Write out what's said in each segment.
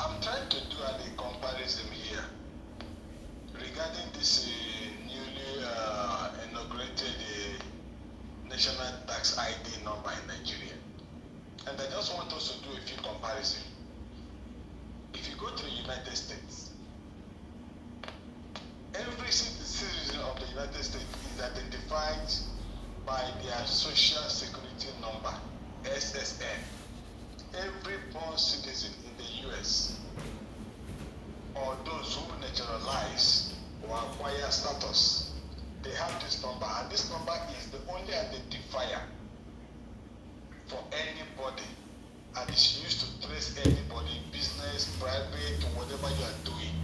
I'm trying to do a comparison here regarding this newly inaugurated national tax ID number in Nigeria. And I just want us to do a few comparisons. If you go to the United States, every citizen of the United States is identified by their social security number, SSN. Every born citizen in the US, or those who naturalize or acquire status, they have this number, and this number is the only identifier for anybody, and it's used to trace anybody, business, private, whatever you are doing.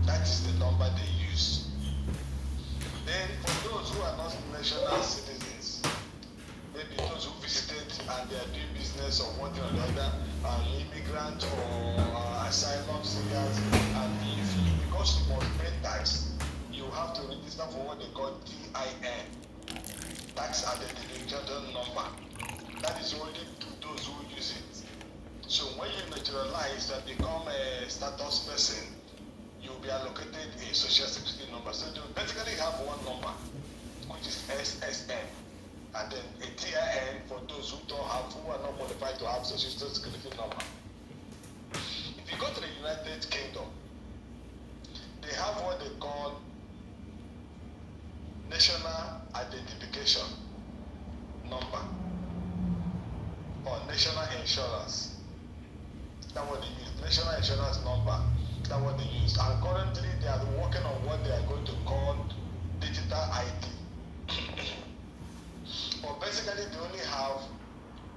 That is the number they use. Then for those who are not national citizens, maybe those who visited and they are doing business or one thing or the other, immigrant or asylum seekers, and because you must pay tax, you have to register for what they call TIN, tax identification number. That is only to those who use it. So when you naturalize and become a status person, you'll be allocated a social security number. So you basically have one number, which is SSN, and then a TIN for those who are not qualified to have social security number. If you go to the United Kingdom, they have what they call national identification number or national insurance. That's what they use. National insurance number. That's what they use. And currently they are working on what they are going to call digital ID. But basically they only have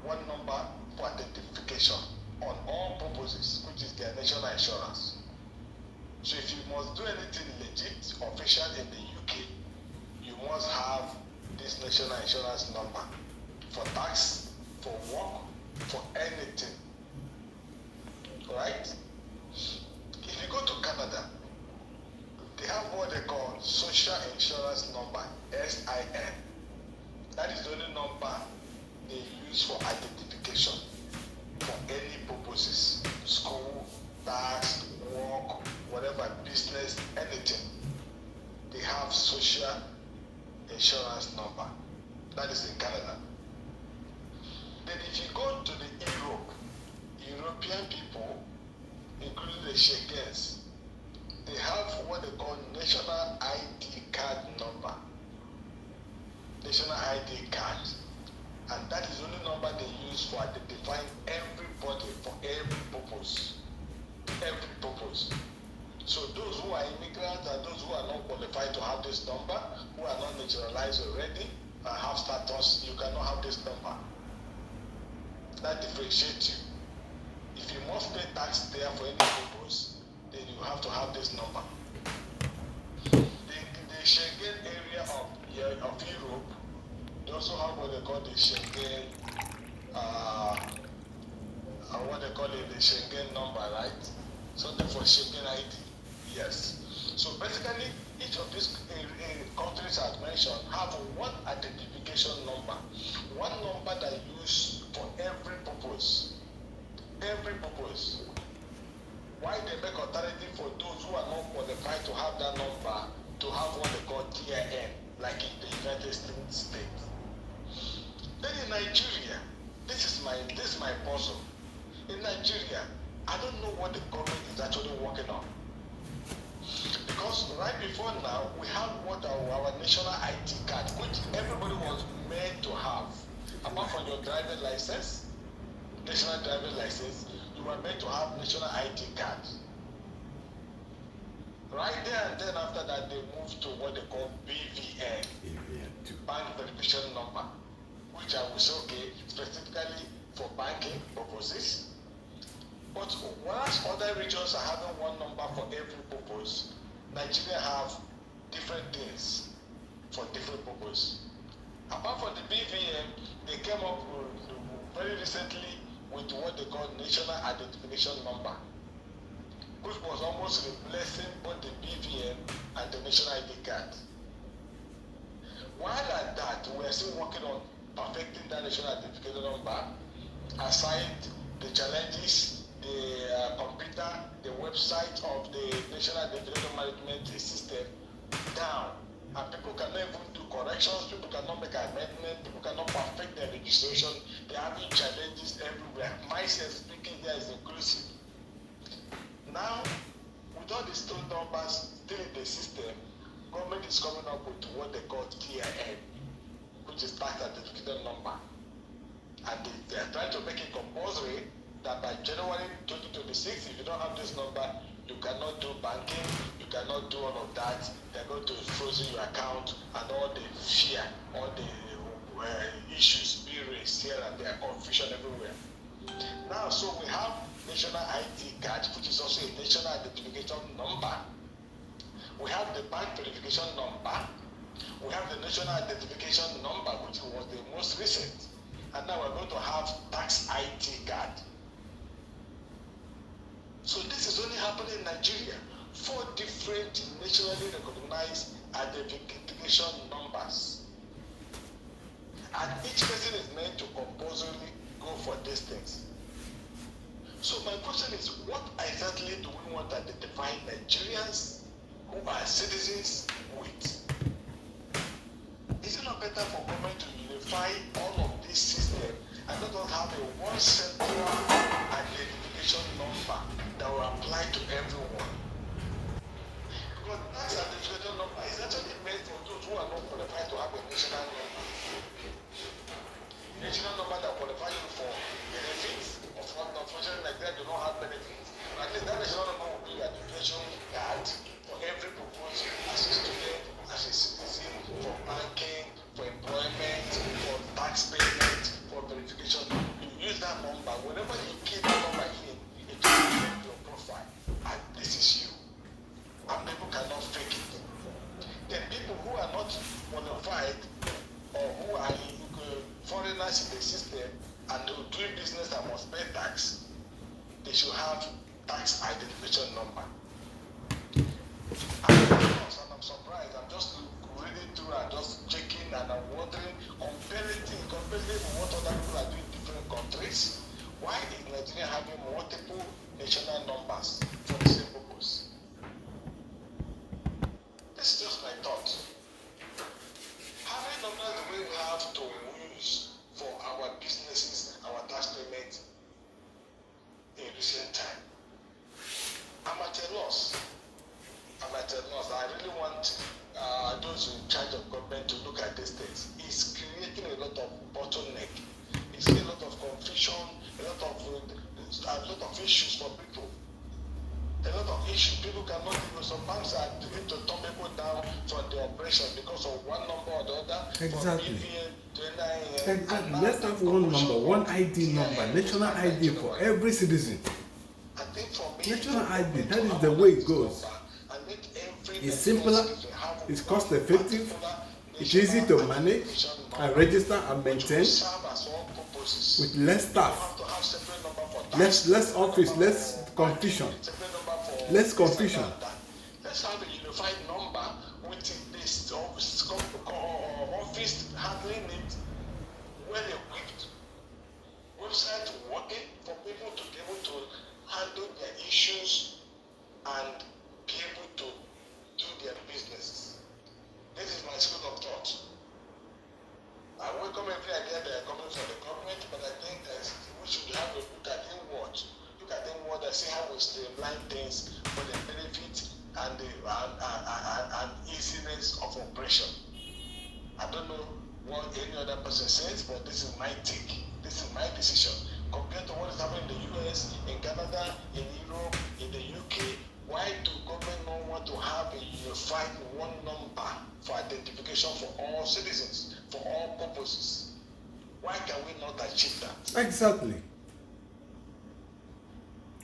one number for identification on all purposes, which is their national insurance. So if you must do anything legit, official in the UK, you must have this national insurance number for tax, for work, for anything. Right? If you go to Canada, they have what they call social insurance number, SIN. That is the only number they use for identification for any purposes, school, tax, work, whatever, business, anything. They have social insurance number. That is in Canada. Then if you go to the European people, including the Schengens, they have what they call national ID card number. National ID card. And that is the only number they use for identifying everybody for every purpose. Every purpose. So those who are immigrants and those who are not qualified to have this number, who are not naturalized already, and have status, you cannot have this number. That differentiates you. If you must pay tax there for any purpose, then you have to have this number. The Schengen area of Europe, they also have what they call the Schengen, what they call it, the Schengen number, right? Something for Schengen ID, yes. So basically, each of these countries I've mentioned have one identification number, one number that is used for every purpose. Every purpose. Why they make alternative for those who are not qualified to have that number to have what they call TIN, like in the United States. Then in Nigeria, this is my puzzle. In Nigeria, I don't know what the government is actually working on. Because right before now, we have what our national ID card, which everybody was made to have. Apart from your driving license, national driving license, you were meant to have national ID card. Right there and then after that, they moved to what they call BVN, Bank Verification Number, which I will say, okay, specifically for banking purposes. But whereas other regions are having one number for every purpose, Nigeria have different things for different purposes. Apart from the BVN, they came up very recently with what they call National Identification Number, which was almost replacing both the BVN and the National ID card. While at that, we are still working on perfecting that National Identification Number, aside the challenges the computer, the website of the National Disaster Management System down. And people cannot even do corrections, people cannot make amendments, people cannot perfect their registration. They're having challenges everywhere. Myself speaking there is inclusive. Now, with all these total numbers still in the system, government is coming up with what they call TIN, which is tax identification number. And they are trying to make it compulsory that by January 2026, if you don't have this number, you cannot do banking, you cannot do all of that. They're going to freeze your account and all the fear, all the issues being raised here and there, confusion everywhere. Now, so we have national ID card, which is also a national identification number. We have the bank verification number. We have the national identification number, which was the most recent. And now we're going to have tax ID card. So this is only happening in Nigeria. 4 different nationally recognized identification numbers. And each person is meant to compulsorily go for these things. So my question is, what exactly do we want to identify Nigerians who are citizens with? Is it not better for government to unify all of this system and not just have a one central identification number that will apply to everyone? Because tax identification number is actually meant for those who are not qualified to have a national number. National number that qualifies you for benefits. Unfortunately, Nigeria do not have benefits. At least that national number will be an education card for every purpose, as a student, as a citizen, for banking, for employment, for tax payment, for verification. You use that number. Whenever you key that number in, it will reflect your profile. And this is you. And people cannot fake it. Then people who are not qualified or who are foreigners in the system and doing business that must pay tax, they should have tax identification number. And I'm surprised. I'm just reading through and just checking and I'm wondering, comparing with what other people are doing in different countries, why is Nigeria having multiple national numbers for the same purpose? This is just my thought. Having numbers the way we have to use for our businesses, our tax payment in recent time, I'm at a loss. I really want those in charge of government to look at these things. It's creating a lot of bottleneck. It's a lot of confusion, a lot of issues for people. A lot of issues. People cannot even, some banks are going to turn people down from the operation because of one number or the other. Exactly. Exactly. Let's have one number, one ID number, national ID for every citizen. I think for me, national ID, that is the way it goes. It's simpler, it's cost effective, it's easy to manage and register and maintain with less staff, less office, less confusion. Let's have a unified number with this office handling it well equipped. Website working for people to be able to handle their issues and be able to do their businesses. This is my school of thought. I welcome every idea that are coming from the government, but I think we should have a look at inward. Look at inward and see how we streamline things for the benefit and the easiness of operation. I don't know what any other person says, but this is my take. This is my decision. Compared to what is happening in the US, in Canada, in Europe, in the UK, why do government not want to have a unified one number for identification for all citizens, for all purposes? Why can we not achieve that? Exactly.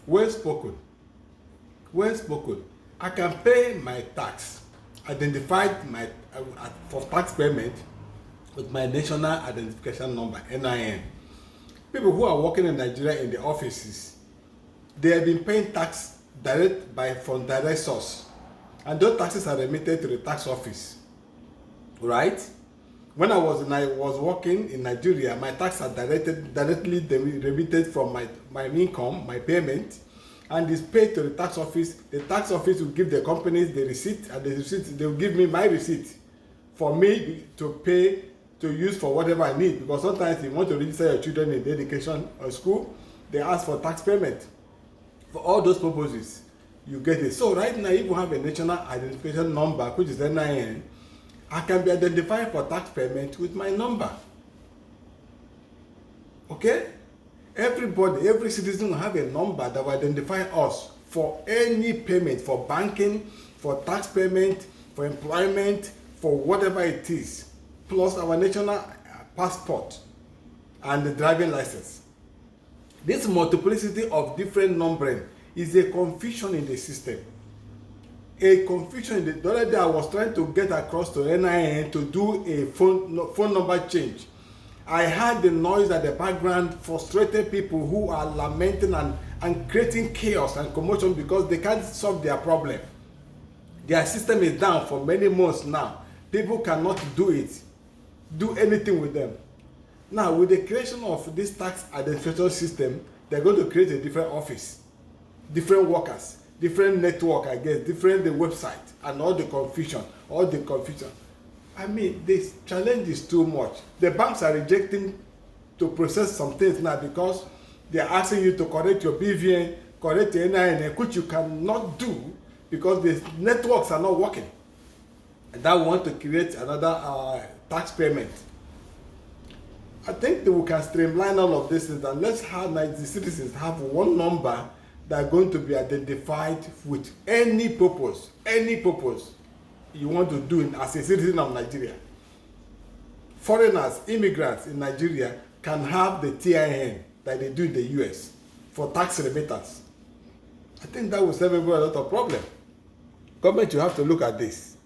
Well spoken. Well spoken. I can pay my tax, identified for tax payment with my national identification number, NIN. People who are working in Nigeria in the offices, they have been paying tax from direct source, and those taxes are remitted to the tax office, right? When I was working in Nigeria, my tax are directly remitted from my income, my payment, and is paid to the tax office. The tax office will give the companies the receipt, and the receipt, they will give me my receipt for me to pay, to use for whatever I need. Because sometimes you want to register your children in education or school, they ask for tax payment. For all those purposes, you get it. So right now, if you have a national identification number, which is NIN, I can be identified for tax payment with my number. Okay? Everybody, every citizen will have a number that will identify us for any payment, for banking, for tax payment, for employment, for whatever it is, plus our national passport and the driving license. This multiplicity of different numbering is a confusion in the system. A confusion. The other day I was trying to get across to NIN to do a phone number change. I heard the noise at the background, frustrated people who are lamenting and creating chaos and commotion because they can't solve their problem. Their system is down for many months now. People cannot do anything with them. Now, with the creation of this tax identification system, they're going to create a different office, different workers, different network, I guess, different the website, and all the confusion. I mean, this challenge is too much. The banks are rejecting to process some things now because they are asking you to correct your BVN, correct your NIN, which you cannot do because the networks are not working. And that we want to create another tax payment. I think that we can streamline all of this, and let's have the citizens have one number that are going to be identified with any purpose you want to do as a citizen of Nigeria. Foreigners, immigrants in Nigeria can have the TIN that they do in the US for tax remittance. I think that will solve a lot of problem. Government, you have to look at this.